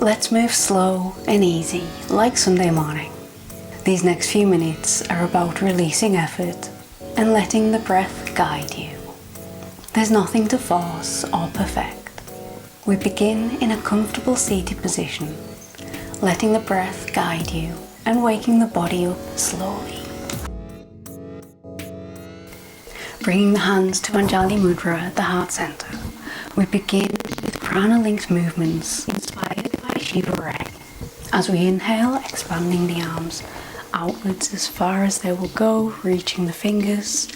Let's move slow and easy, like Sunday morning. These next few minutes are about releasing effort and letting the breath guide you. There's nothing to force or perfect. We begin in a comfortable seated position, letting the breath guide you and waking the body up slowly. Bringing the hands to Anjali Mudra at the heart center, we begin with prana-linked movements inspired by Shiva Ray. As we inhale, expanding the arms outwards as far as they will go, reaching the fingers.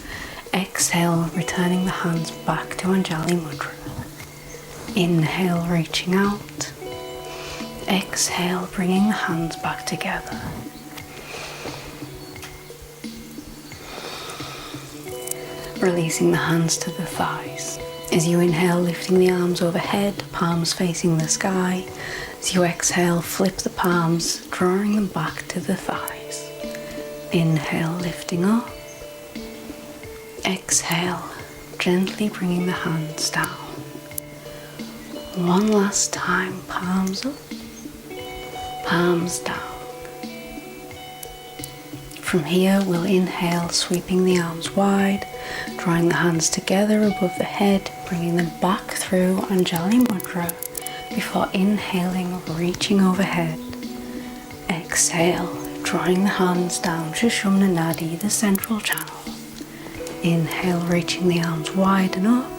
Exhale, returning the hands back to Anjali Mudra. Inhale, reaching out. Exhale, bringing the hands back together. Releasing the hands to the thighs. As you inhale, lifting the arms overhead, palms facing the sky. As you exhale, flip the palms, drawing them back to the thighs. Inhale, lifting up. Exhale, gently bringing the hands down. One last time, palms up, palms down. From here, we'll inhale, sweeping the arms wide, drawing the hands together above the head, bringing them back through Anjali Mudra before inhaling, reaching overhead. Exhale, drawing the hands down to Shumna Nadi, the central channel. Inhale, reaching the arms wide and up.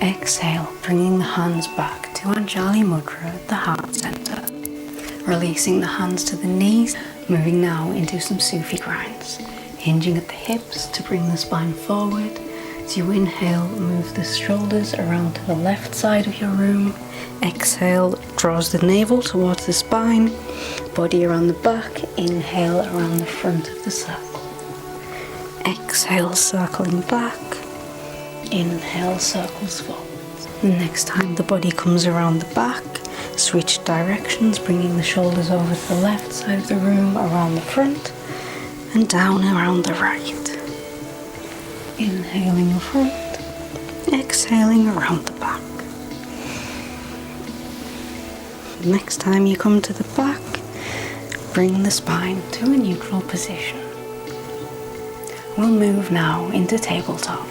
Exhale, bringing the hands back to Anjali Mudra at the heart center. Releasing the hands to the knees, moving now into some Sufi grinds. Hinging at the hips to bring the spine forward. As you inhale, move the shoulders around to the left side of your room. Exhale, draws the navel towards the spine. Body around the back. Inhale, around the front of the circle. Exhale, circling back. Inhale, circles forward. The next time the body comes around the back, switch directions, bringing the shoulders over to the left side of the room, around the front, and down around the right. Inhaling in front, exhaling around the back. Next time you come to the back, bring the spine to a neutral position. We'll move now into tabletop.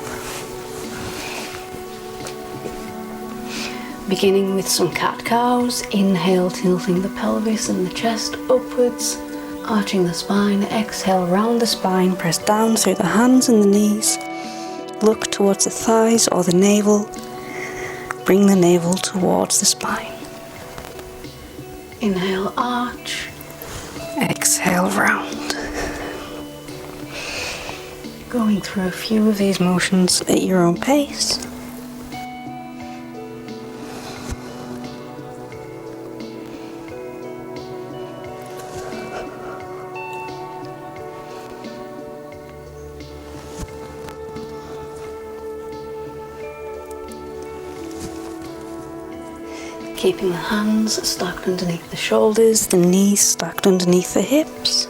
Beginning with some cat-cows, inhale, tilting the pelvis and the chest upwards, arching the spine. Exhale, round the spine, press down through the hands and the knees. Look towards the thighs or the navel. Bring the navel towards the spine. Inhale, arch. Exhale, round. Going through a few of these motions at your own pace. Keeping the hands stacked underneath the shoulders, the knees stacked underneath the hips.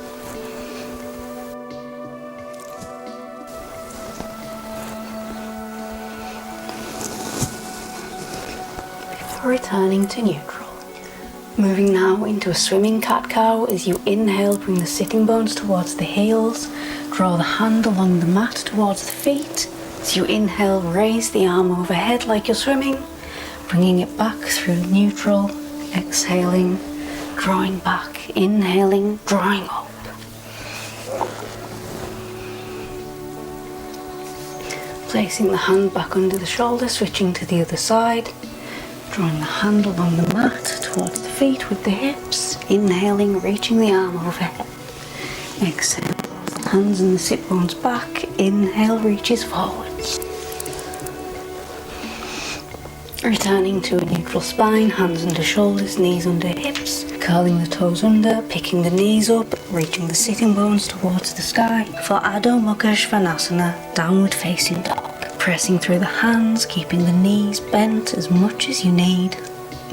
Before returning to neutral. Moving now into a swimming cat-cow. As you inhale, bring the sitting bones towards the heels. Draw the hand along the mat towards the feet. As you inhale, raise the arm overhead like you're swimming. Bringing it back through neutral, exhaling, drawing back, inhaling, drawing up. Placing the hand back under the shoulder, switching to the other side. Drawing the hand along the mat towards the feet with the hips. Inhaling, reaching the arm overhead. Exhale, the hands and the sit bones back. Inhale, reaches forwards. Returning to a neutral spine, hands under shoulders, knees under hips, curling the toes under, picking the knees up, reaching the sitting bones towards the sky for Adho Mukha Svanasana, downward facing dog. Pressing through the hands, keeping the knees bent as much as you need,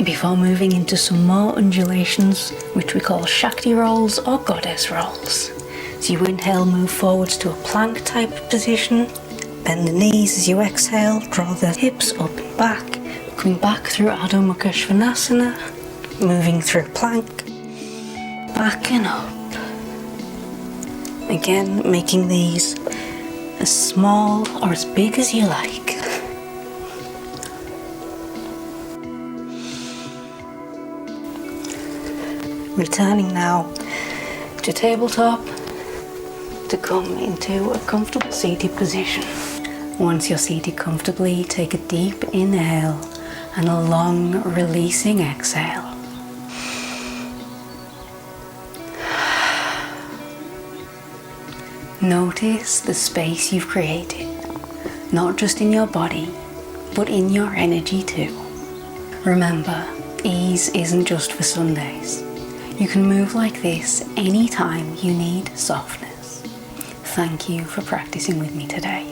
before moving into some more undulations, which we call Shakti rolls or goddess rolls. As you inhale, move forwards to a plank type position, bend the knees as you exhale, draw the hips up and back. Coming back through Adho Mukha Svanasana, moving through plank, back and up. Again, making these as small or as big as you like. Returning now to tabletop to come into a comfortable seated position. Once you're seated comfortably, take a deep inhale and a long releasing exhale. Notice the space you've created, not just in your body, but in your energy too. Remember, ease isn't just for Sundays. You can move like this anytime you need softness. Thank you for practicing with me today.